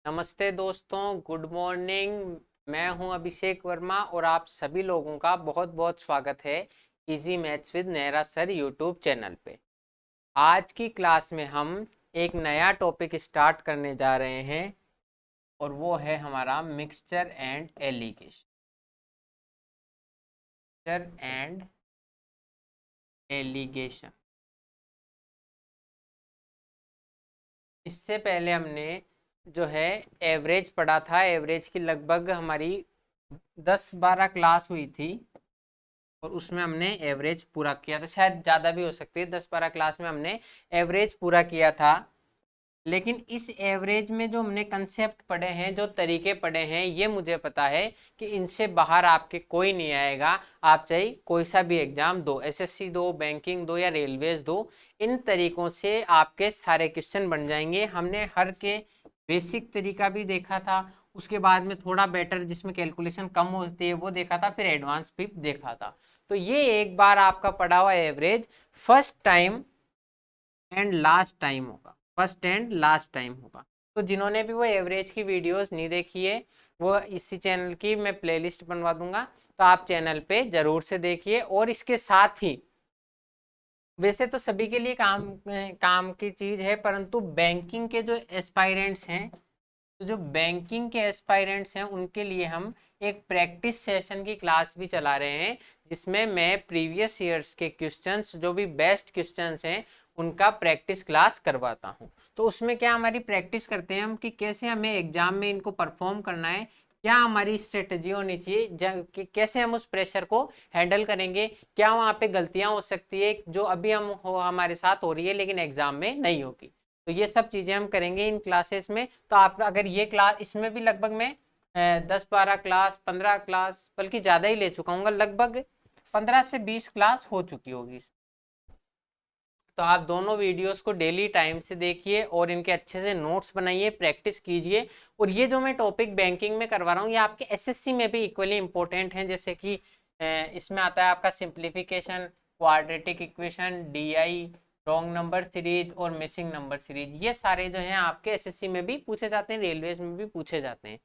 नमस्ते दोस्तों, good morning. मैं हूं अभिषेक वर्मा और आप सभी लोगों का बहुत बहुत स्वागत है easy maths with Nehra sir YouTube channel पे। आज की क्लास में हम एक नया टॉपिक स्टार्ट करने जा रहे हैं और वो है हमारा mixture and allegation. Mixture and allegation. इससे पहले हमने जो है एवरेज पढ़ा था। एवरेज की लगभग हमारी 10-12 क्लास हुई थी और उसमें हमने एवरेज पूरा किया था। शायद ज़्यादा भी हो सकती है, 10-12 क्लास में हमने एवरेज पूरा किया था। लेकिन इस एवरेज में जो हमने कंसेप्ट पढ़े हैं, जो तरीके पढ़े हैं, ये मुझे पता है कि इनसे बाहर आपके कोई नहीं आएगा। आप चाहे कोई सा भी एग्जाम दो, एसएससी दो, बैंकिंग दो या रेलवेज दो, इन तरीकों से आपके सारे क्वेश्चन बन जाएंगे। हमने हर के बेसिक तरीका भी देखा था, उसके बाद में थोड़ा बेटर जिसमें कैलकुलेशन कम होती है वो देखा था, फिर एडवांस भी देखा था। तो ये एक बार आपका पढ़ा हुआ average first time and last time होगा। फर्स्ट एंड लास्ट टाइम होगा। तो जिन्होंने भी वो एवरेज की वीडियोस नहीं देखी है, वो इसी चैनल की मैं प्लेलिस्ट बनवा दूंगा, तो आप चैनल पे जरूर से देखिए। और इसके साथ ही वैसे तो सभी के लिए काम की चीज है, परंतु बैंकिंग के जो एस्पायरेंट्स हैं, तो जो बैंकिंग के एस्पायरेंट्स हैं उनके लिए हम एक प्रैक्टिस सेशन की क्लास भी चला रहे हैं, जिसमें मैं प्रीवियस ईयर्स के क्वेश्चंस, जो भी बेस्ट क्वेश्चंस हैं, उनका प्रैक्टिस क्लास करवाता हूं। तो उसमें क्या हमारी प्रैक्टिस करते हैं हम कि कैसे हमें एग्जाम में इनको परफॉर्म करना है, क्या हमारी स्ट्रेटजी होनी चाहिए, कि कैसे हम उस प्रेशर को हैंडल करेंगे, क्या वहाँ पे गलतियां हो सकती है जो अभी हमारे साथ हो रही है लेकिन एग्जाम में नहीं होगी। तो ये सब चीजें हम करेंगे इन क्लासेस में। तो आप अगर ये क्लास, इसमें भी लगभग मैं 10-12 क्लास 15 क्लास बल्कि ज्यादा ही ले चुका हूँ, लगभग 15 से 20 क्लास हो चुकी होगी। तो आप दोनों वीडियोस को डेली टाइम से देखिए और इनके अच्छे से नोट्स बनाइए, प्रैक्टिस कीजिए। और ये जो मैं टॉपिक बैंकिंग में करवा रहा हूँ, ये आपके एसएससी में भी इक्वली इंपॉर्टेंट है। जैसे कि इसमें आता है आपका simplification, quadratic equation, DI, wrong number series और मिसिंग नंबर सीरीज। ये सारे जो हैं आपके एसएससी में भी पूछे जाते हैं, रेलवेज में भी पूछे जाते हैं।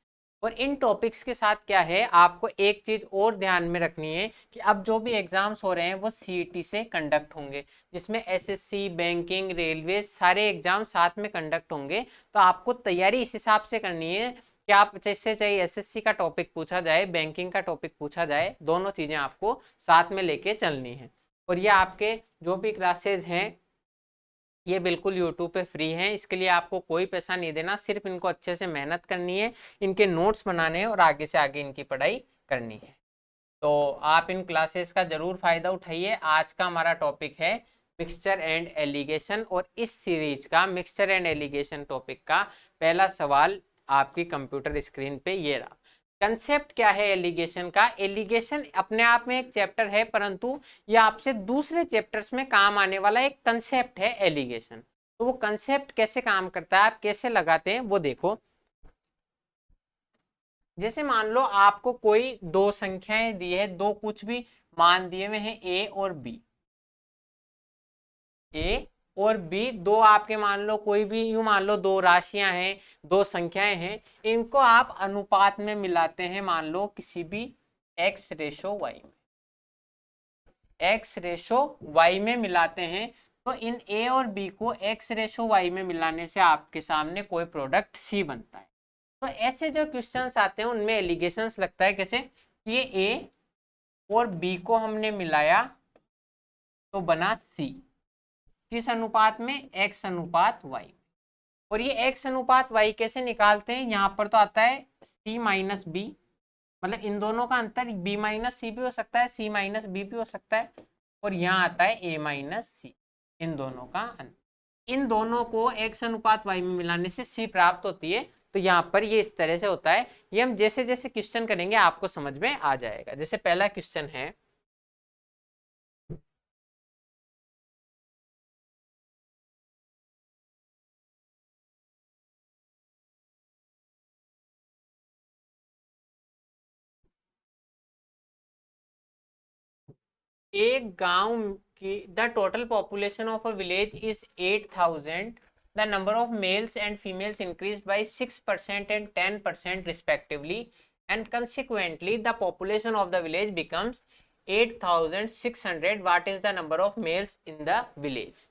और इन टॉपिक्स के साथ क्या है, आपको एक चीज और ध्यान में रखनी है कि अब जो भी एग्जाम्स हो रहे हैं वो सीईटी से कंडक्ट होंगे, जिसमें एसएससी, बैंकिंग, रेलवे सारे एग्जाम साथ में कंडक्ट होंगे। तो आपको तैयारी इस हिसाब से करनी है कि आप जैसे चाहिए एसएससी का टॉपिक पूछा जाए, बैंकिंग का टॉपिक पूछा जाए, दोनों चीजें आपको साथ में लेके चलनी है। और ये आपके जो भी क्लासेज हैं, ये बिल्कुल यूट्यूब पे फ्री हैं। इसके लिए आपको कोई पैसा नहीं देना, सिर्फ इनको अच्छे से मेहनत करनी है, इनके नोट्स बनाने हैं और आगे से आगे इनकी पढ़ाई करनी है। तो आप इन क्लासेस का जरूर फायदा उठाइए। आज का हमारा टॉपिक है मिक्सचर एंड एलिगेशन, और इस सीरीज का मिक्सचर एंड एलिगेशन टॉपिक का पहला सवाल आपकी कंप्यूटर स्क्रीन पे ये रहा। कंसेप्ट क्या है एलिगेशन का? एलिगेशन अपने आप में एक चैप्टर है, परंतु ये आपसे दूसरे चैप्टर्स में काम आने वाला एक कंसेप्ट है एलिगेशन। तो वो कंसेप्ट कैसे काम करता है, आप कैसे लगाते हैं, वो देखो। जैसे मान लो आपको कोई दो संख्याएं दी है, दो कुछ भी मान दिए हुए हैं, ए और बी। ए और बी दो आपके मान लो, कोई भी यूं मान लो दो राशियां हैं, दो संख्याएं हैं, इनको आप अनुपात में मिलाते हैं, मान लो किसी भी एक्स रेशो वाई में, एक्स रेशो वाई में मिलाते हैं। तो इन ए और बी को एक्स रेशो वाई में मिलाने से आपके सामने कोई प्रोडक्ट सी बनता है। तो ऐसे जो क्वेश्चंस आते हैं उनमें एलिगेशंस लगता है कैसे, ये ए और बी को हमने मिलाया तो बना सी, किस अनुपात में, एक्स अनुपात वाई। और ये एक्स अनुपात वाई कैसे निकालते हैं, यहाँ पर तो आता है सी माइनस बी, मतलब इन दोनों का अंतर बी माइनस सी भी हो सकता है, सी माइनस बी भी हो सकता है, और यहाँ आता है ए माइनस सी, इन दोनों का अंतर। इन दोनों को एक्स अनुपात वाई में मिलाने से सी प्राप्त होती है। तो यहाँ पर ये इस तरह से होता है। ये हम जैसे जैसे क्वेश्चन करेंगे आपको समझ में आ जाएगा। जैसे पहला क्वेश्चन है, एक गांव की the total population of a village is 8,000 the number of males and females increased by 6% and 10% respectively, and consequently the population of the village becomes 8600. what is the number of males in the village?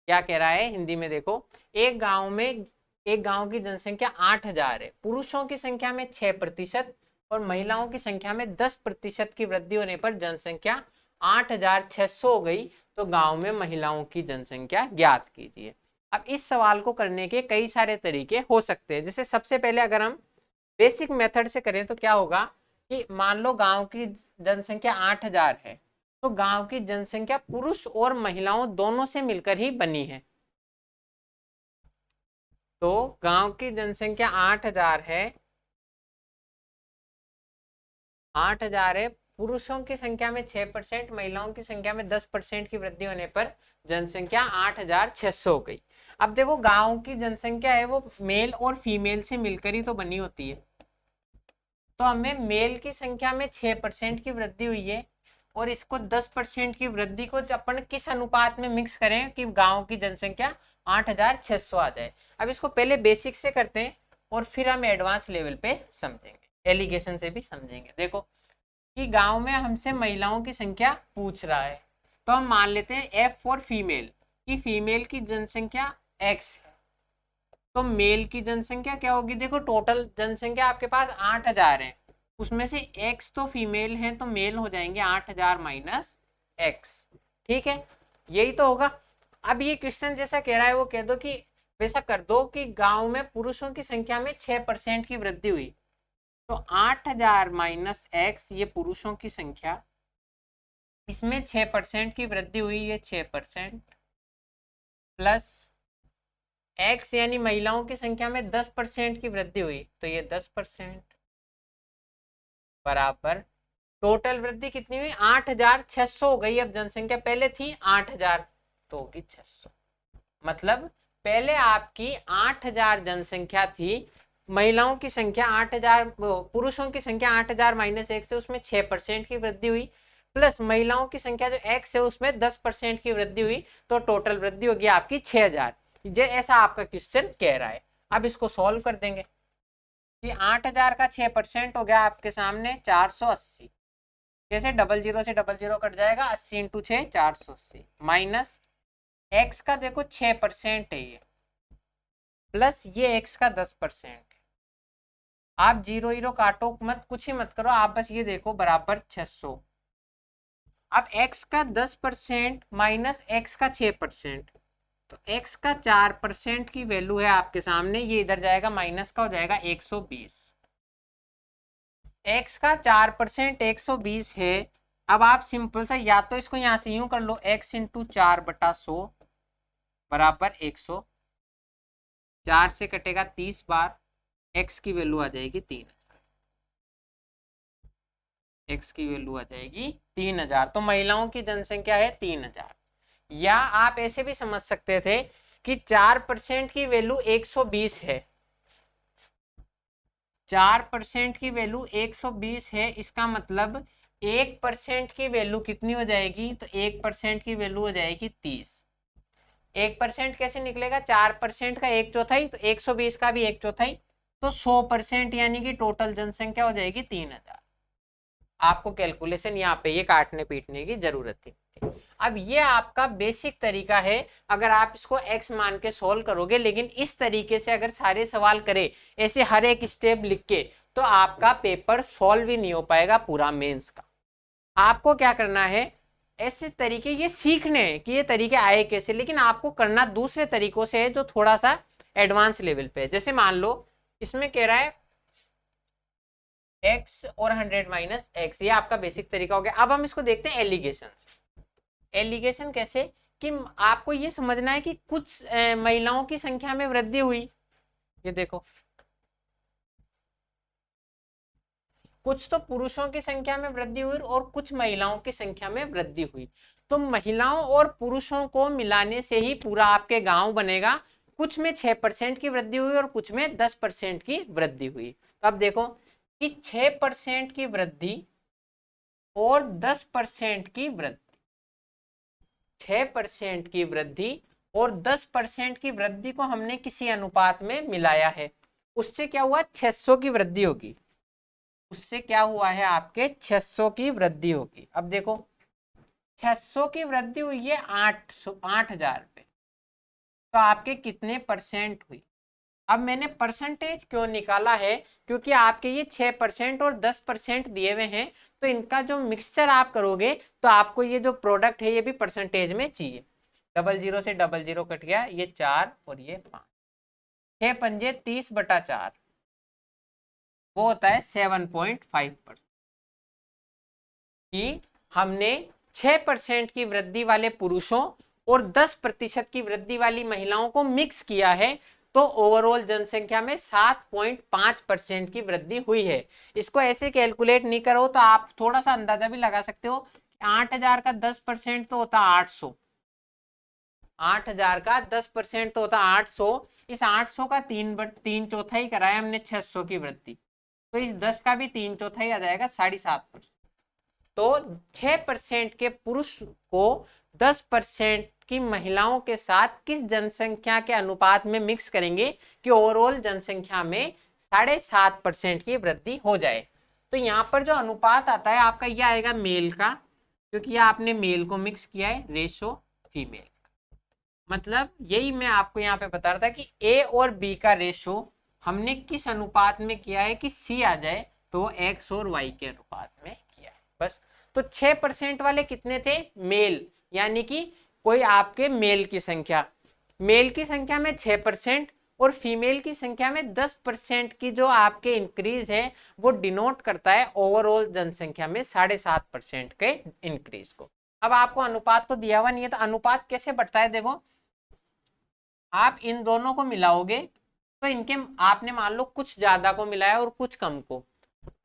क्या कह रहा है हिंदी में देखो, एक गांव की जनसंख्या 8000 है, पुरुषों की संख्या में 6% और महिलाओं की संख्या में 10% की वृद्धि होने पर जनसंख्या 8600 हो गई, तो गांव में महिलाओं की जनसंख्या ज्ञात कीजिए। अब इस सवाल को करने के कई सारे तरीके हो सकते हैं। जैसे सबसे पहले अगर हम बेसिक मेथड से करें तो क्या होगा कि मान लो गांव की जनसंख्या 8000 है, तो गांव की जनसंख्या पुरुष और महिलाओं दोनों से मिलकर ही बनी है। तो गांव की जनसंख्या 8000 है, 8000 है, पुरुषों की संख्या में 6%, महिलाओं की संख्या में 10% की वृद्धि होने पर जनसंख्या 8600 हो गई। अब देखो गांव की जनसंख्या है वो मेल और फीमेल से मिलकर ही तो बनी होती है, तो हमें मेल की संख्या में 6% की वृद्धि हुई है और इसको 10% की वृद्धि को अपन किस अनुपात में मिक्स करें कि गांव की जनसंख्या 8600 आ जाए। अब इसको पहले बेसिक से करते हैं और फिर हम एडवांस लेवल पे समझेंगे, एलिगेशन से भी समझेंगे। देखो कि गांव में हमसे महिलाओं की संख्या पूछ रहा है, तो हम मान लेते हैं एफ फॉर फीमेल कि फीमेल की जनसंख्या एक्स है, तो मेल की जनसंख्या क्या होगी? देखो टोटल जनसंख्या आपके पास 8000 है, उसमें से x तो फीमेल है तो मेल हो जाएंगे 8000 माइनस एक्स। ठीक है, यही तो होगा। अब ये क्वेश्चन जैसा कह रहा है वो कह दो कि वैसा कर दो कि गांव में पुरुषों की संख्या में 6% की वृद्धि हुई, तो 8000 माइनस एक्स ये पुरुषों की संख्या, इसमें 6% की वृद्धि हुई, ये 6% प्लस एक्स यानी महिलाओं की संख्या में 10% की वृद्धि हुई, तो ये 10% बराबर टोटल वृद्धि कितनी हुई? 8600 हो गई। अब जनसंख्या पहले थी 8000 तो होगी 600, मतलब पहले आपकी 8000 जनसंख्या थी, महिलाओं की संख्या 8000, पुरुषों की संख्या 8000 माइनस एक्स है, उसमें 6% की वृद्धि हुई, प्लस महिलाओं की संख्या जो एक्स है उसमें 10% की वृद्धि हुई, तो टोटल वृद्धि होगी आपकी 6000। जे ऐसा आपका क्वेश्चन कह रहा है। अब इसको सॉल्व कर देंगे कि 8000 का 6% हो गया आपके सामने 480, कैसे? डबल जीरो से डबल जीरो कट जाएगा, 80 इंटू 6 480, माइनस एक्स का देखो 6% है ये, प्लस ये एक्स का 10%। आप जीरो जीरो काटो मत, कुछ ही मत करो, आप बस ये देखो बराबर 600। अब x का 10% माइनस एक्स का 6%, तो x का 4% की वैल्यू है आपके सामने, ये इधर जाएगा माइनस का हो जाएगा 120। x का 4% 120 है। अब आप सिंपल सा या तो इसको यहां से यूं कर लो, x इंटू 4/100 बराबर 100, 4 से कटेगा 30 बार, x की वैल्यू आ जाएगी 3000, x की वैल्यू आ जाएगी 3000, तो महिलाओं की जनसंख्या है 3000। या आप ऐसे भी समझ सकते थे कि 4% की वैल्यू 120 है, 4% की वैल्यू 120 है, इसका मतलब 1% की वैल्यू कितनी हो जाएगी? तो 1% की वैल्यू हो जाएगी 30। 1% कैसे निकलेगा? 4% का 1/4, तो 120 का भी 1/4, तो 100% यानी कि टोटल जनसंख्या हो जाएगी 3000। आपको कैलकुलेशन यहाँ पे ये काटने पीटने की जरूरत थी। अब ये आपका बेसिक तरीका है, अगर आप इसको x मान के सोल्व करोगे, लेकिन इस तरीके से अगर सारे सवाल करे ऐसे हर एक स्टेप लिख के, तो आपका पेपर सॉल्व ही नहीं हो पाएगा पूरा मेंस का। आपको क्या करना है, ऐसे तरीके ये सीखने हैं कि ये तरीके आए कैसे, लेकिन आपको करना दूसरे तरीकों से है जो थोड़ा सा एडवांस लेवल पे है। जैसे मान लो इसमें कह रहा है x और 100 माइनस एक्स, ये आपका बेसिक तरीका हो गया। अब हम इसको देखते हैं एलिगेशन। एलिगेशन कैसे कि आपको ये समझना है कि कुछ महिलाओं की संख्या में वृद्धि हुई, ये देखो, कुछ तो पुरुषों की संख्या में वृद्धि हुई और कुछ महिलाओं की संख्या में वृद्धि हुई, तो महिलाओं और पुरुषों को मिलाने से ही पूरा आपके गांव बनेगा। कुछ में 6% की वृद्धि हुई और कुछ में 10% की वृद्धि हुई। तो अब देखो कि 6% की वृद्धि और 10% की वृद्धि, 6% की वृद्धि और 10% की वृद्धि को हमने किसी अनुपात में मिलाया है, उससे क्या हुआ, 600 की वृद्धि होगी। उससे क्या हुआ है, आपके 600 की वृद्धि होगी। अब देखो 600 की वृद्धि हुई है 8,000 पे, तो आपके कितने परसेंट हुई। अब मैंने परसेंटेज क्यों निकाला है, क्योंकि आपके ये 6% और 10% दिए हुए हैं, तो इनका जो मिक्सचर आप करोगे तो आपको ये जो प्रोडक्ट है ये भी परसेंटेज में चाहिए। 00 से 00 कट गया, ये 4 और ये 5, 6 पंजे 30/4, वो होता है 7.5%। कि हमने 6% की वृद्धि वाले पुरुषों और 10% की वृद्धि वाली महिलाओं को मिक्स किया है, तो ओवरऑल जनसंख्या में 7.5% की वृद्धि हुई है। इसको ऐसे कैलकुलेट नहीं करो तो आप थोड़ा सा अंदाजा भी लगा सकते हो, 8,000 का 10% तो होता 800, 8,000 का 10% तो होता 800। इस 800 का 3/4 कराया हमने 600 की वृद्धि, तो इस 10 का भी 3/4 आ जाएगा, 7.5%। तो 6% के पुरुष को 10% की महिलाओं के साथ किस जनसंख्या के अनुपात में मिक्स करेंगे कि ओवरऑल जनसंख्या में 7.5% की वृद्धि हो जाए। तो यहाँ पर जो अनुपात आता है आपका यह आएगा मेल का, क्योंकि आपने मेल को मिक्स किया है, रेशो फीमेल। मतलब यही मैं आपको यहाँ पे बता रहा था कि ए और बी का रेशो हमने किस अनुपात में किया है कि सी आ जाए, तो एक्स और वाई के अनुपात में किया है बस। तो 6% वाले कितने थे, मेल, यानी कि कोई आपके मेल की संख्या, मेल की संख्या में 6% और फीमेल की संख्या में 10% की जो आपके इंक्रीज है वो डिनोट करता है ओवरऑल जनसंख्या में 7.5% के इंक्रीज को। अब आपको अनुपात तो दिया हुआ नहीं है, तो अनुपात कैसे बढ़ता है, देखो आप इन दोनों को मिलाओगे तो इनके आपने मान लो कुछ ज्यादा को मिलाया और कुछ कम को,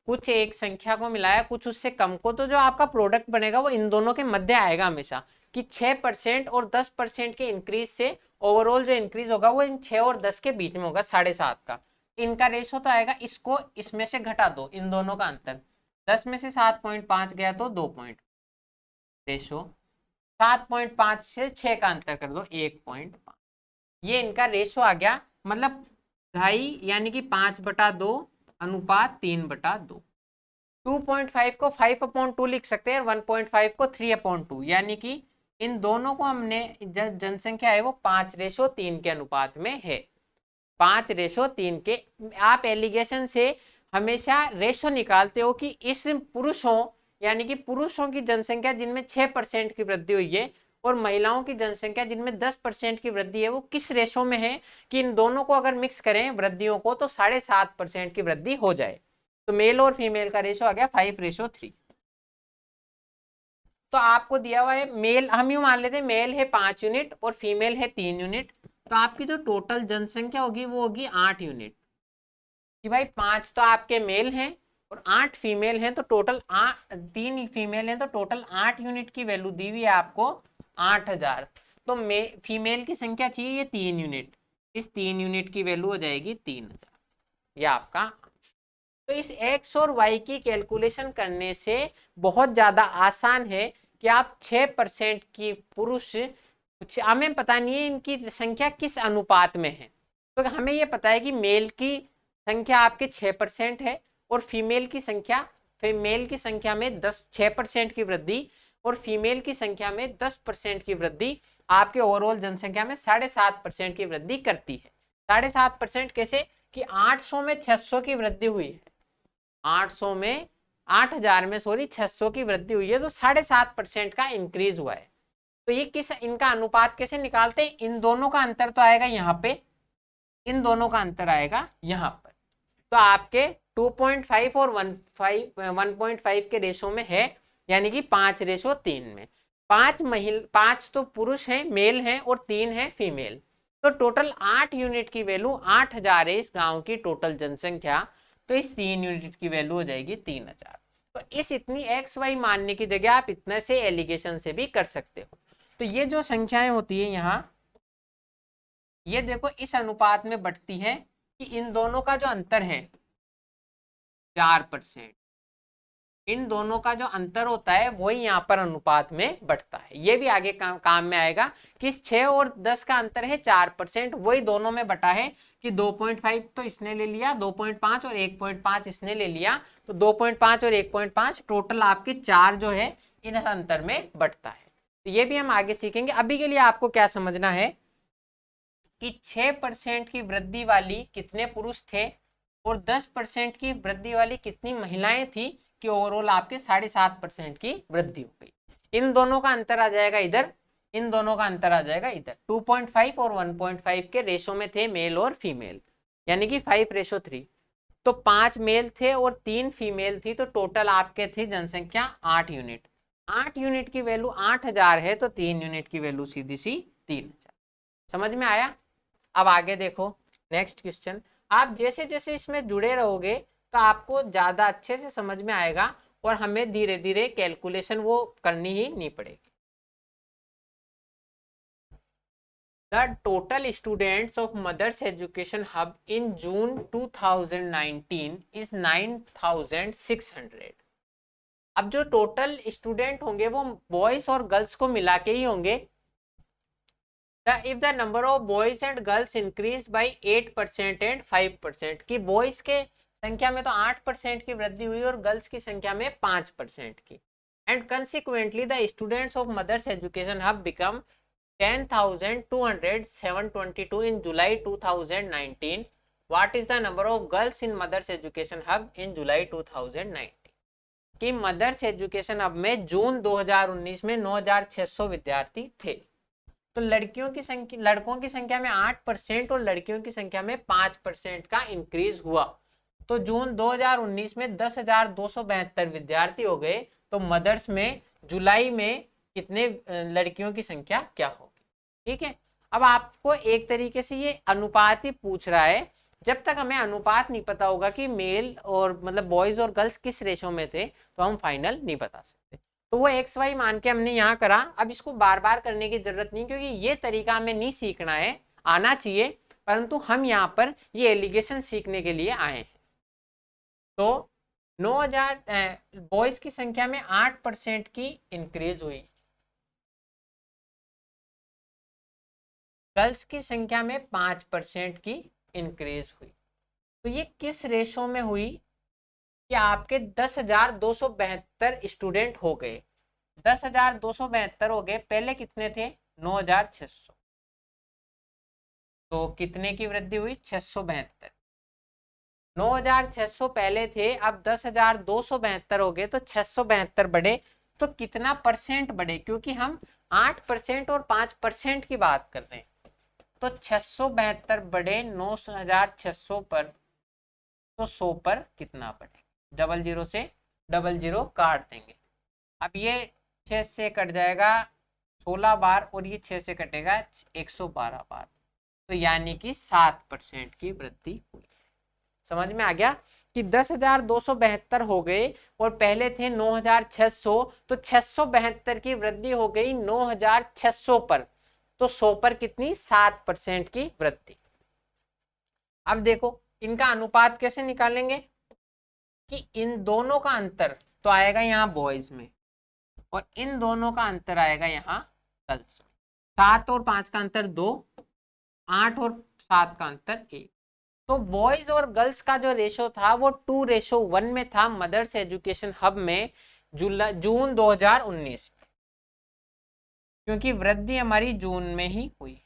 कुछ एक संख्या को मिलाया कुछ उससे कम को, तो जो आपका प्रोडक्ट बनेगा वो इन दोनों के मध्य आएगा हमेशा, कि 6% और 10% के इंक्रीज से ओवरऑल जो इंक्रीज होगा वो इन 6 और 10 के बीच में होगा, 7.5 का। इनका रेशो तो आएगा, इसको इसमें से घटा दो, इन दोनों का अंतर, 10 में से 7.5 गया तो 2 पॉइंट, रेशो 7.5 से 6 का अंतर कर दो 1.5, ये इनका रेशो आ गया। मतलब 2.5 यानी कि 5/2 अनुपात 3/2। 2.5 को 5/2 लिख सकते हैं, 1.5 को 3/2, यानी कि इन दोनों को हमने जनसंख्या है वो 5:3 के अनुपात में है, 5:3 के। आप एलिगेशन से हमेशा रेशो निकालते हो कि इस पुरुषों, यानी कि पुरुषों की जनसंख्या जिनमें 6% की वृद्धि हुई है और महिलाओं की जनसंख्या जिनमें 10% की वृद्धि है वो किस रेशो में है, कि इन दोनों को अगर मिक्स करें वृद्धियों को तो 7.5% की वृद्धि हो जाए। तो मेल और फीमेल का रेशो आ गया 5:3। तो आपको दिया हुआ है मेल, हम यूं मान लेते हैं मेल है 5 यूनिट और फीमेल है 3 यूनिट, तो आपकी जो टोटल जनसंख्या होगी वो होगी 8 यूनिट। कि भाई 5 तो आपके मेल हैं और 8 फीमेल हैं, तो टोटल 3 फीमेल हैं, तो टोटल 8 यूनिट की वैल्यू दी हुई है आपको 8,000। तो फीमेल की संख्या चाहिए ये 3 यूनिट, इस 3 यूनिट की वैल्यू हो जाएगी 3,000, ये आपका। तो इस एक्स और वाई की कैलकुलेशन करने से बहुत ज्यादा आसान है कि आप 6% की पुरुष, हमें पता नहीं है इनकी संख्या किस अनुपात में है, तो हमें यह पता है कि मेल की संख्या आपके 6% है और फीमेल की संख्या में 6% की वृद्धि और फीमेल की संख्या में 10% की वृद्धि आपके ओवरऑल जनसंख्या में 7.5% की वृद्धि करती है। 7.5% कैसे, कि 800 में 600 की वृद्धि हुई है, 800 में 8,000 में 600 की वृद्धि हुई है, तो 7.5% का इंक्रीज हुआ है। तो ये किस, इनका अनुपात कैसे निकालते हैं, इन दोनों का अंतर तो आएगा यहाँ पे, इन दोनों का अंतर आएगा यहाँ पर, तो आपके 2.5 और 1.5 के रेशो में है, यानी कि 5:3 में। 5 तो पुरुष हैं, मेल हैं और 3 है फीमेल, तो टोटल 8 यूनिट की वैल्यू 8,000 है इस गांव की टोटल जनसंख्या, तो इस 3 यूनिट की वैल्यू हो जाएगी 3,000। तो इस इतनी एक्स वाई मानने की जगह आप इतने से एलिगेशन से भी कर सकते हो। तो ये जो संख्याएं होती है यहाँ, ये देखो इस अनुपात में बढ़ती है कि इन दोनों का जो अंतर है 4%, इन दोनों का जो अंतर होता है वही यहाँ पर अनुपात में बढ़ता है। ये भी आगे काम में आएगा कि 6 और 10 का अंतर है 4%, वही दोनों में बटा है कि 2.5 तो इसने ले लिया, 2.5 और 1.5 इसने ले लिया, तो 2.5 और 1.5 टोटल आपके 4 जो है इन अंतर में बढ़ता है। तो ये भी हम आगे सीखेंगे। अभी के लिए आपको क्या समझना है कि 6% की वृद्धि वाली कितने पुरुष थे और 10% की वृद्धि वाली कितनी महिलाएं थी, कि ओवरऑल आपके 7.5% की वृद्धि हो गई। इन दोनों का अंतर आ जाएगा इधर, इन दोनों का अंतर आ जाएगा इधर। 2.5 और 1.5 के रेशो में थे मेल और फीमेल, यानी कि 5:3। तो 5 मेल थे और 3 फीमेल थी, तो टोटल आपके थी जनसंख्या 8 यूनिट। 8 यूनिट की वैल्यू 8000 है, तो 3 यूनिट की वैल्यू सीधी सी 3000। समझ में आया? अब आगे देखो नेक्स्ट क्वेश्चन। आप जैसे जैसे इसमें जुड़े रहोगे तो आपको ज्यादा अच्छे से समझ में आएगा और हमें धीरे धीरे कैलकुलेशन वो करनी ही नहीं पड़ेगी। The total students of Mother's Education Hub in June 2019 is 9600। अब जो टोटल स्टूडेंट होंगे वो बॉयज और गर्ल्स को मिला के ही होंगे। If the number of boys and girls increased by 8% and 5%, कि बॉयज के संख्या में तो 8% की वृद्धि हुई और गर्ल्स की संख्या में 5% की। And consequently the students of mother's education hub become 10,207.22 in July 2019. What is the number of girls in Mothers Education Hub in July 2019? कि मदर्स एजुकेशन हब में जून 2019 में 9600 विद्यार्थी थे। तो लड़कियों की संख्या, लड़कों की संख्या में 8% और लड़कियों की संख्या में 5% का इंक्रीज हुआ। तो जून 2019 में 10,272 विद्यार्थी हो गए। तो मदर्स में जुलाई में कितने लड़कियों की संख्या क्या होगी? ठीक है। अब आपको एक तरीके से ये अनुपात ही पूछ रहा है। जब तक हमें अनुपात नहीं पता होगा कि मेल और मतलब बॉयज और गर्ल्स किस रेशो में थे, तो हम फाइनल नहीं बता सकते। तो वो एक्स वाई मान के हमने यहाँ करा। अब इसको बार बार करने की जरूरत नहीं, क्योंकि ये तरीका हमें नहीं सीखना है, आना चाहिए, परंतु हम यहाँ पर ये एलिगेशन सीखने के लिए आए हैं। तो 9000 बॉयज की संख्या में 8% की इंक्रीज हुई, गर्ल्स की संख्या में 5% की इंक्रीज हुई। तो ये किस रेशो में हुई कि आपके 10,272 स्टूडेंट हो गए। 10,272 हो गए, पहले कितने थे? 9,600। तो कितने की वृद्धि हुई? 672। 9,600 पहले थे, अब 10,272 हो गए, तो 672 बढ़े। तो कितना परसेंट बढ़े? क्योंकि हम 8% और 5% की बात कर रहे हैं। तो 672 बढ़े 9,600 पर, तो 100 पर कितना बढ़े? 00 से 00 काट देंगे। अब ये 6 से कट जाएगा 16 बार और ये 6 से कटेगा 112 बार। तो यानी कि 7% की वृद्धि हुई। समझ में आ गया कि 10,272 हो गए और पहले थे 9,600, तो 672 की वृद्धि हो गई 9,600 पर। तो 100 पर कितनी? 7% की वृद्धि। अब देखो इनका अनुपात कैसे निकालेंगे कि इन दोनों का अंतर तो आएगा यहाँ बॉयज में और इन दोनों का अंतर आएगा यहाँ गर्ल्स में। 7 और 5 का अंतर 2, 8 और 7 का अंतर 1। तो बॉयज और गर्ल्स का जो रेशो था वो 2:1 में था मदर्स एजुकेशन हब में जून 2019 में, क्योंकि वृद्धि हमारी जून में ही हुई।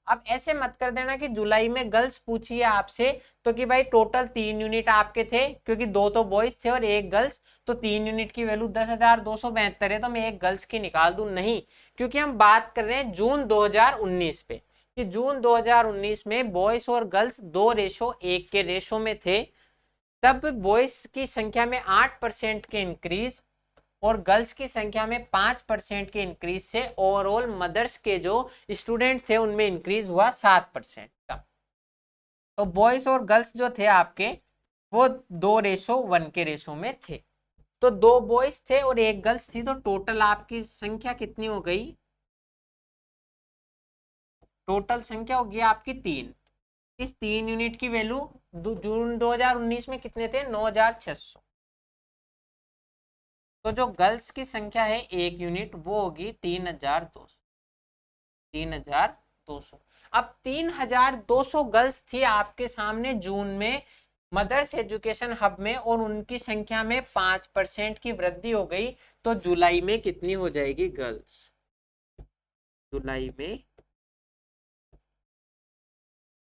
अब ऐसे मत कर देना कि जुलाई में गर्ल्स पूछिए आपसे तो कि भाई टोटल 3 यूनिट आपके थे, क्योंकि 2 तो बॉयज थे और 1 गर्ल्स, तो 3 यूनिट की वैल्यू 10,272 है, तो मैं एक गर्ल्स की निकाल दूं? नहीं, क्योंकि हम बात कर रहे हैं जून 2019 पे, कि जून 2019 में बॉयज और गर्ल्स 2:1 के रेशो में थे। तब बॉयज की संख्या में 8% के इंक्रीज और गर्ल्स की संख्या में 5% के इंक्रीज से ओवरऑल मदर्स के जो स्टूडेंट थे उनमें इंक्रीज हुआ 7% का। तो बॉयज और गर्ल्स जो थे आपके वो 2:1 के रेशो में थे। तो 2 बॉयज थे और 1 गर्ल्स थी, तो टोटल आपकी संख्या कितनी हो गई? टोटल संख्या होगी आपकी 3। इस 3 यूनिट की वैल्यू जून 2019 में कितने थे? 9,600। तो जो गर्ल्स की संख्या है 1 यूनिट वो होगी 3200। अब 3200 गर्ल्स थी आपके सामने जून में मदर्स एजुकेशन हब में, और उनकी संख्या में 5% की वृद्धि हो गई। तो जुलाई में कितनी हो जाएगी गर्ल्स? जुलाई में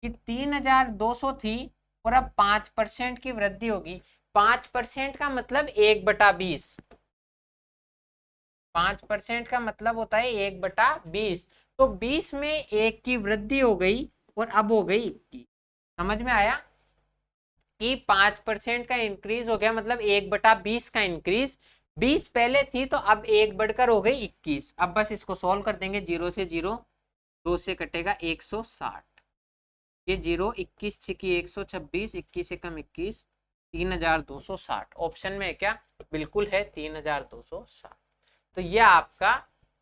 कि 3200 थी और अब 5% की वृद्धि होगी। 5% का मतलब 1/20। 5% का मतलब होता है 1/20। तो 20 में 1 की वृद्धि हो गई और अब हो गई 21। समझ में आया कि 5% का इंक्रीज हो गया, मतलब 1/20 का इंक्रीज। 20 पहले थी तो अब 1 बढ़कर हो गई 21। अब बस इसको सॉल्व कर देंगे। 0 से 0, 2 से कटेगा 160। ये 0, 21 छिकी 126, 21 से कम 21, 3260। ऑप्शन में है क्या? बिल्कुल है 3260। तो ये आपका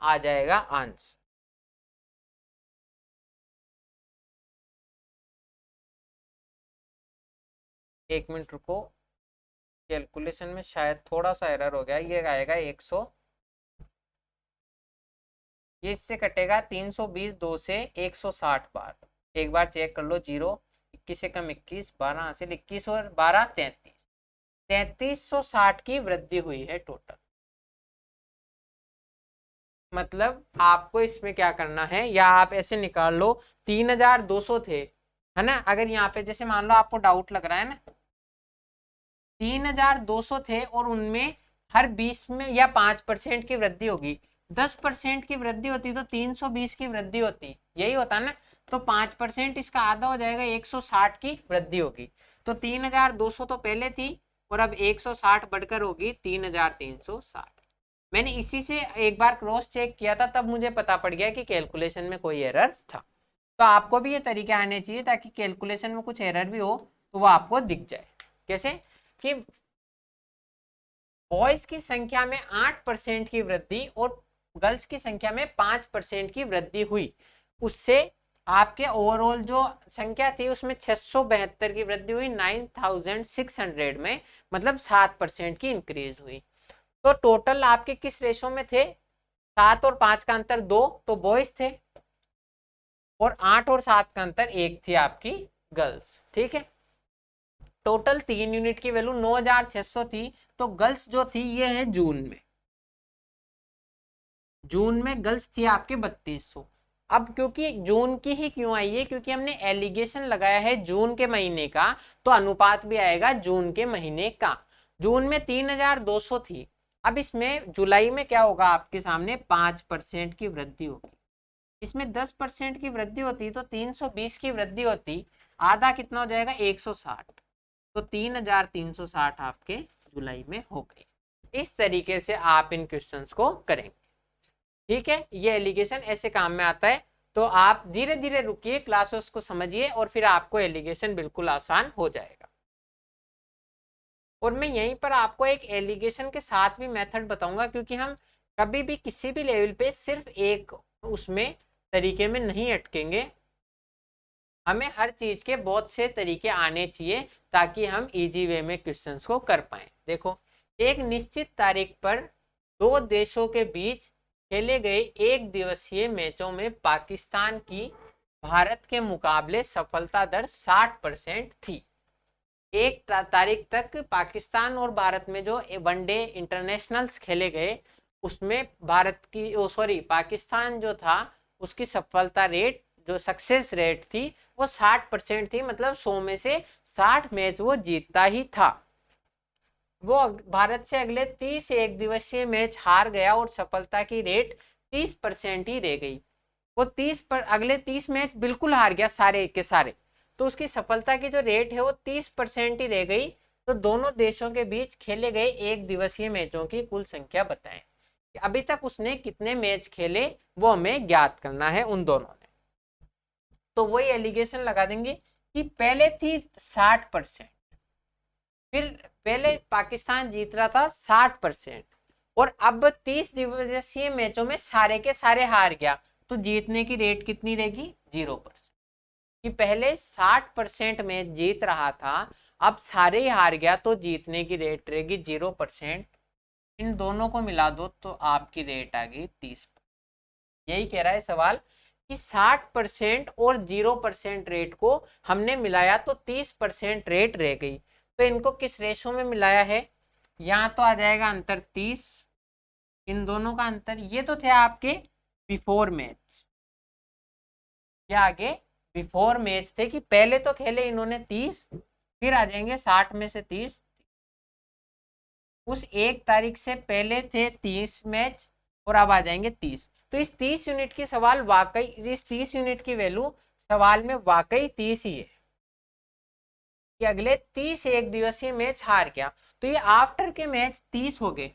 आ जाएगा आंसर। एक मिनट रुको, कैलकुलेशन में शायद थोड़ा सा एरर हो गया। ये आएगा 100, ये इससे कटेगा 320, 2 से 160 बार। एक बार चेक कर लो। 0, 21 से कम 21, 12 हासिल, 21 और 12 33। 3360 की वृद्धि हुई है टोटल। मतलब आपको इसमें क्या करना है, या आप ऐसे निकाल लो। 3200 थे, है ना? अगर यहाँ पे जैसे मान लो आपको डाउट लग रहा है ना, 3200 थे और उनमें हर 20 में या 5% की वृद्धि होगी। 10% की वृद्धि होती तो 320 की वृद्धि होती, यही होता ना। तो 5% इसका आधा हो जाएगा, 160 की वृद्धि होगी। तो 3200 तो पहले थी और अब 160 बढ़कर होगी 3360। मैंने इसी से एक बार क्रॉस चेक किया था, तब मुझे पता पड़ गया कि कैलकुलेशन में कोई एरर था। तो आपको भी ये तरीके आने चाहिए ताकि कैलकुलेशन में कुछ एरर भी हो तो वो आपको दिख जाए। कैसे? कि बॉयज की संख्या में 8% की वृद्धि और गर्ल्स की संख्या में 5% की वृद्धि हुई। उससे आपके ओवरऑल जो संख्या थी उसमें 672 की वृद्धि हुई 9600 में, मतलब 7% की इंक्रीज हुई। तो टोटल आपके किस रेशो में थे? 7 और 5 का अंतर 2 तो बॉयज थे, और 8 और 7 का अंतर 1 थी आपकी गर्ल्स। ठीक है। टोटल 3 यूनिट की वैल्यू 9600 थी। तो गर्ल्स जो थी ये है जून में। जून में गर्ल्स थी आपके 3200। अब क्योंकि जून की ही क्यों आई है, क्योंकि हमने एलिगेशन लगाया है जून के महीने का, तो अनुपात भी आएगा जून के महीने का। जून में 3200 थी। अब इसमें जुलाई में क्या होगा आपके सामने? 5% की वृद्धि होगी। इसमें 10% की वृद्धि होती तो 320 की वृद्धि होती। आधा कितना हो जाएगा? 160। तो 3360 आपके जुलाई में हो गई। इस तरीके से आप इन क्वेश्चंस को करेंगे। ठीक है, ये एलिगेशन ऐसे काम में आता है। तो आप धीरे धीरे रुकिए, क्लासेस को समझिए और फिर आपको एलिगेशन बिल्कुल आसान हो जाएगा। और मैं यहीं पर आपको एक एलिगेशन के साथ भी मेथड बताऊंगा, क्योंकि हम कभी भी किसी भी लेवल पे सिर्फ एक उसमें तरीके में नहीं अटकेंगे। हमें हर चीज के बहुत से तरीके आने चाहिए ताकि हम इजी वे में क्वेश्चंस को कर पाए। देखो, एक निश्चित तारीख पर दो देशों के बीच खेले गए एक दिवसीय मैचों में पाकिस्तान की भारत के मुकाबले सफलता दर 60% थी। एक तारीख तक पाकिस्तान और भारत में जो वनडे इंटरनेशनल्स खेले गए उसमें भारत की पाकिस्तान जो था उसकी सफलता रेट, जो सक्सेस रेट थी वो 60% थी। मतलब 100 में से 60 मैच वो जीतता ही था। वो भारत से अगले 30 एक दिवसीय मैच हार गया और सफलता की रेट 30% ही रह गई। वो 30 पर अगले 30 मैच बिल्कुल हार गया सारे के सारे, तो उसकी सफलता की जो रेट है वो 30% ही रह गई। तो दोनों देशों के बीच खेले गए एक दिवसीय मैचों की कुल संख्या बताएं। अभी तक उसने कितने मैच खेले वो हमें ज्ञात करना है उन दोनों ने। तो वही एलिगेशन लगा देंगे कि पहले थी 60%, फिर पहले पाकिस्तान जीत रहा था 60%, और अब 30 दिवसीय मैचों में सारे के सारे हार गया, तो जीतने की रेट कितनी रहेगी? 0%। कि पहले 60% मैच जीत रहा था, अब सारे ही हार गया तो जीतने की रेट रहेगी 0%। इन दोनों को मिला दो तो आपकी रेट आ गई 30। यही कह रहा है सवाल कि 60% और 0% रेट को हमने मिलाया तो 30% रेट रह गई। तो इनको किस रेशो में मिलाया है? यहाँ तो आ जाएगा अंतर 30, इन दोनों का अंतर। ये तो थे आपके बिफोर मैच, ये आगे बिफोर मैच थे कि पहले तो खेले इन्होंने 30, फिर आ जाएंगे 60 में से 30। उस 1 तारीख से पहले थे 30 मैच और अब आ जाएंगे 30। तो इस 30 यूनिट की सवाल वाकई, इस 30 यूनिट की वैल्यू सवाल में वाकई 30 ही है कि अगले 30 एक दिवसीय मैच हार गया। तो ये आफ्टर के मैच 30 हो गए,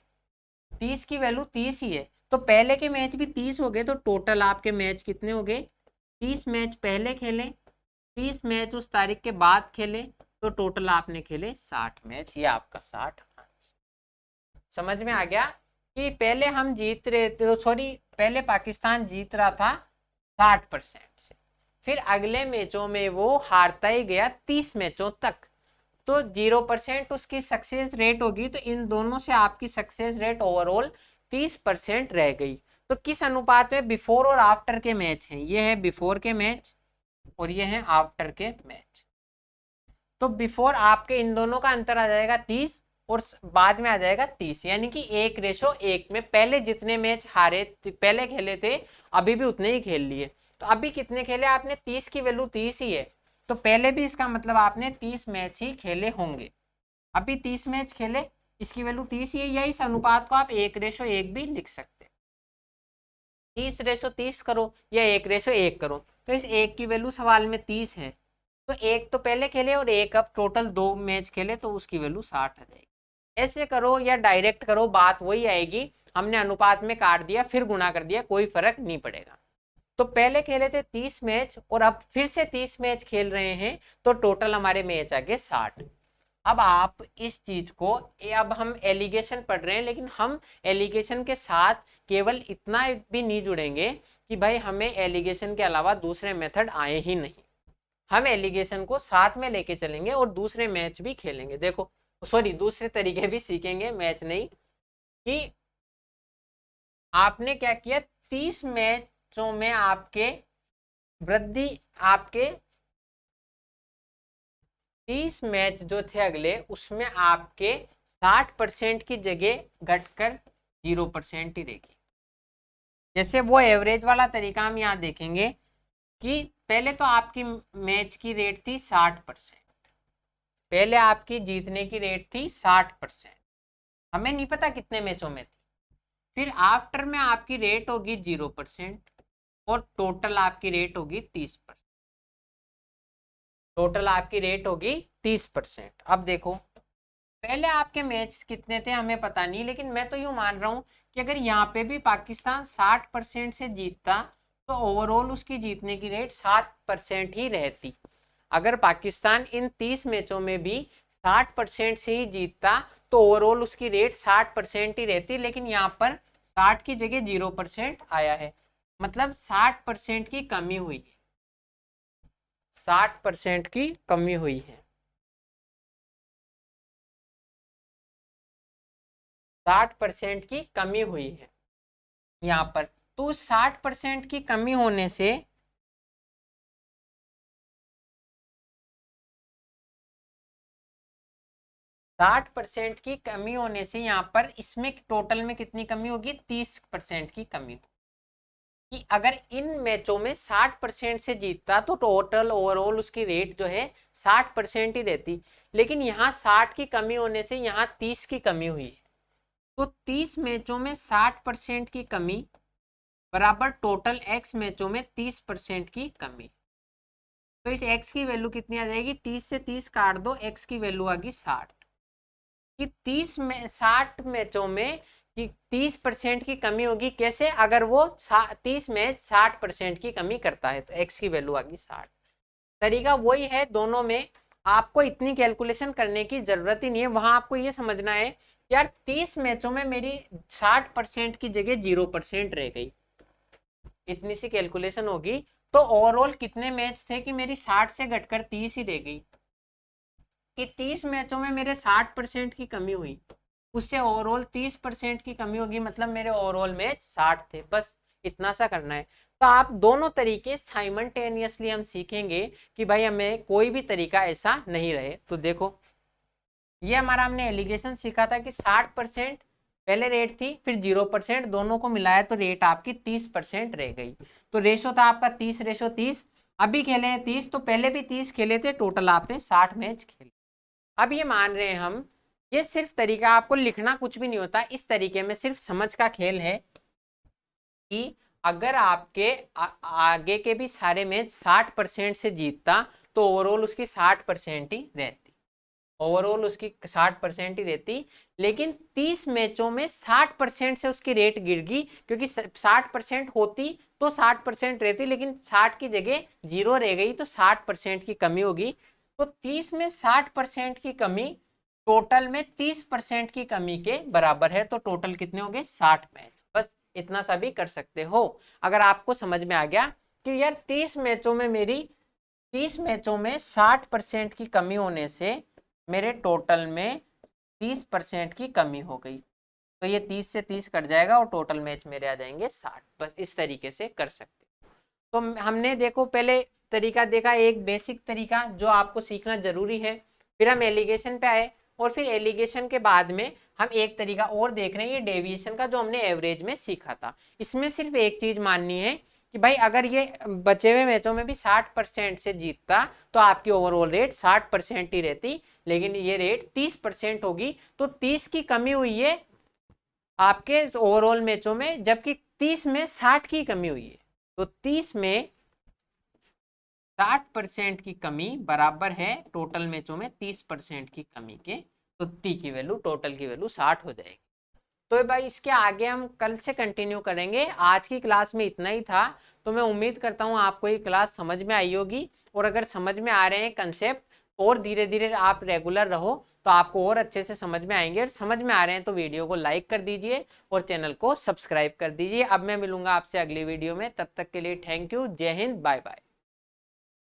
30 की वैल्यू 30 ही है। तो पहले के मैच भी 30 हो गए, तो टोटल आपके मैच कितने हो गए? 30 मैच पहले खेले, 30 मैच उस तारीख के बाद खेले, तो टोटल आपने खेले 60 मैच। ये आपका 60। समझ में आ गया कि पहले हम जीत रहे थे, सॉरी पहले पाकिस्तान जीत रहा था 60% से, फिर अगले मैचों में वो हारता ही गया 30 मैचों तक, तो 0% उसकी सक्सेस रेट होगी। तो इन दोनों से आपकी सक्सेस रेट ओवरऑल 30% रह गई। तो किस अनुपात में? बिफोर और आफ्टर के मैच हैं। ये है बिफोर के मैच और ये है आफ्टर के मैच। तो बिफोर आपके इन दोनों का अंतर आ जाएगा 30 और बाद में आ जाएगा 30, यानी कि 1:1 में पहले जितने मैच हारे पहले खेले थे अभी भी उतने ही खेल लिए। तो अभी कितने खेले आपने? 30 की वैल्यू 30 ही है, तो पहले भी इसका मतलब आपने 30 मैच ही खेले होंगे। अभी 30 मैच खेले, इसकी वैल्यू 30 ही है, या इस अनुपात को आप 1:1 भी लिख सकते हैं। 30:30 करो या 1:1 करो, तो इस 1 की वैल्यू सवाल में 30 है, तो 1 तो पहले खेले और 1 अब टोटल 2 मैच खेले, तो उसकी वैल्यू 60 आ जाएगी। ऐसे करो या डायरेक्ट करो, बात वही आएगी। हमने अनुपात में काट दिया फिर गुणा कर दिया, कोई फर्क नहीं पड़ेगा। तो पहले खेले थे 30 मैच और अब फिर से 30 मैच खेल रहे हैं, तो टोटल हमारे मैच आ गए 60। अब आप इस चीज को, अब हम एलिगेशन पढ़ रहे हैं, लेकिन हम एलिगेशन के साथ केवल इतना भी नहीं जुड़ेंगे कि भाई हमें एलिगेशन के अलावा दूसरे मेथड आए ही नहीं। हम एलिगेशन को साथ में लेके चलेंगे और दूसरे मैच भी खेलेंगे। देखो सॉरी, दूसरे तरीके भी सीखेंगे, मैच नहीं। कि आपने क्या किया, 30 मैचों में आपके वृद्धि, आपके 30 मैच जो थे अगले, उसमें आपके 60% की जगह घटकर 0% ही रहेगी। जैसे वो एवरेज वाला तरीका हम यहाँ देखेंगे कि पहले तो आपकी मैच की रेट थी 60%, पहले आपकी जीतने की रेट थी 60%, हमें नहीं पता कितने मैचों में थी। फिर आफ्टर में आपकी रेट होगी 0% और टोटल आपकी रेट होगी 30%, टोटल आपकी रेट होगी 30%। अब देखो पहले आपके मैच कितने थे हमें पता नहीं, लेकिन मैं तो यूं मान रहा हूं कि अगर यहाँ पे भी पाकिस्तान 60% से जीतता तो ओवरऑल उसकी जीतने की रेट 7% ही रहती। अगर पाकिस्तान इन 30 मैचों में भी 60% से ही जीतता तो ओवरऑल उसकी रेट 60% ही रहती, लेकिन यहाँ पर 60 की जगह 0% आया है, मतलब 60% की कमी हुई है, 60% की कमी हुई है, 60% की कमी हुई है यहाँ पर। तो 60% की कमी होने से 60% की कमी होने से यहाँ पर इसमें टोटल में कितनी कमी होगी? 30% की कमी होगी। कि अगर इन मैचों में 60% से जीतता तो टोटल ओवरऑल उसकी रेट जो है 60% ही रहती, लेकिन यहाँ 60 की कमी होने से यहाँ 30 की कमी हुई है। तो 30 मैचों में 60% की कमी बराबर टोटल x मैचों में 30% की कमी। तो इस x की वैल्यू कितनी आ जाएगी? 30 से 30 काट दो, x की वैल्यू आ गई 60। कि 30 में 60 मैचों में कि 30% की कमी होगी। कैसे? अगर वो 30 में 60% की कमी करता है तो x की वैल्यू आ गई 60। तरीका वही है दोनों में, आपको इतनी कैलकुलेशन करने की जरूरत ही नहीं है। वहां आपको ये समझना है यार 30 मैचों में मेरी 60% की जगह 0% रह गई, इतनी सी कैलकुलेशन होगी। तो ओवरऑल कितने मैच थे कि मेरी 60 से घटकर 30 ही रह गई, कि 30 मैचों में मेरे 60% की कमी हुई। उससे ओवरऑल 30% की कमी होगी, मतलब मेरे ओवरऑल मैच 60 थे। बस इतना सा करना है। तो आप दोनों तरीके साइमल्टेनियसली हम सीखेंगे कि भाई हमें कोई भी तरीका ऐसा नहीं रहे। तो देखो ये हमारा हमने एलिगेशन सीखा था कि 60% पहले रेट थी, फिर 0%, दोनों को मिलाया तो रेट आपकी 30% रह गई। तो रेशो था आपका 30:30। अभी खेले हैं 30, तो पहले भी 30 खेले थे, टोटल आपने 60 मैच खेले। अब ये मान रहे हैं हम, ये सिर्फ तरीका, आपको लिखना कुछ भी नहीं होता, इस तरीके में सिर्फ समझ का खेल है कि अगर आपके आगे के भी सारे मैच 60% से जीतता तो ओवरऑल उसकी 60% ही रहती, ओवरऑल उसकी 60% ही रहती। लेकिन 30 मैचों में 60% से उसकी रेट गिर गई, क्योंकि 60% होती तो 60% रहती, लेकिन 60 की जगह 0 रह गई, तो 60% की कमी होगी। तो 30 में 60% की कमी टोटल में 30% की कमी के बराबर है। तो टोटल कितने हो गए? 60 मैच। बस इतना सा भी कर सकते हो। अगर आपको समझ में आ गया कि यार 30 मैचों में मेरी 30 मैचों में 60% की कमी होने से मेरे टोटल में 30% की कमी हो गई, तो ये 30 से 30 कट जाएगा और टोटल मैच मेरे आ जाएंगे 60। बस इस तरीके से कर सकते। तो हमने देखो पहले तरीका देखा, एक बेसिक तरीका जो आपको सीखना जरूरी है, फिर हम एलिगेशन पे आए, और फिर एलिगेशन के बाद में हम एक तरीका और देख रहे हैं, ये डेविएशन का, जो हमने एवरेज में सीखा था। इसमें सिर्फ एक चीज माननी है कि भाई अगर ये बचे हुए मैचों में भी 60% से जीतता तो आपकी ओवरऑल रेट 60% ही रहती, लेकिन ये रेट 30% होगी। तो 30 की कमी हुई है आपके ओवरऑल मैचों में, जबकि 30 में 60 की कमी हुई है। तो 30 में 60% की कमी बराबर है टोटल मैचों में 30% की कमी के। तो टी की वैल्यू, टोटल की वैल्यू 60 हो जाएगी। तो भाई इसके आगे हम कल से कंटिन्यू करेंगे। आज की क्लास में इतना ही था। तो मैं उम्मीद करता हूँ आपको ये क्लास समझ में आई होगी, और अगर समझ में आ रहे हैं कंसेप्ट और धीरे धीरे आप रेगुलर रहो तो आपको और अच्छे से समझ में आएंगे। और समझ में आ रहे हैं तो वीडियो को लाइक कर दीजिए और चैनल को सब्सक्राइब कर दीजिए। अब मैं मिलूंगा आपसे अगली वीडियो में, तब तक के लिए थैंक यू, जय हिंद, बाय बाय।